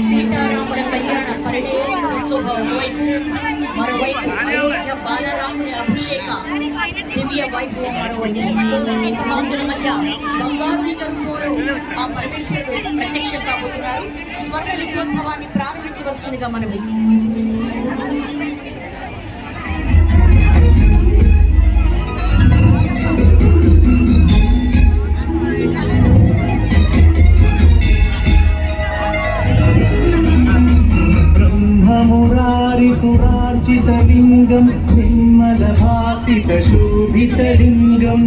సీతారాముల కళ్యాణ పరిణయోత్సవ శోభ ఒకవైపు, మరోవైపు అయోధ్య బాలరాముని అభిషేక దివ్య వైభవం మరోవైపు. ఈ భగవంతుల మధ్య బంగారు రూపంలో ఆ పరమేశ్వరుడు ప్రత్యక్షం కాబోతున్నారు. స్వర్ణ లింగోద్భవాన్ని ప్రారంభించవలసిందిగా మనవి. సురార్చితలింగం నిర్మలభాసిత శోభితలింగం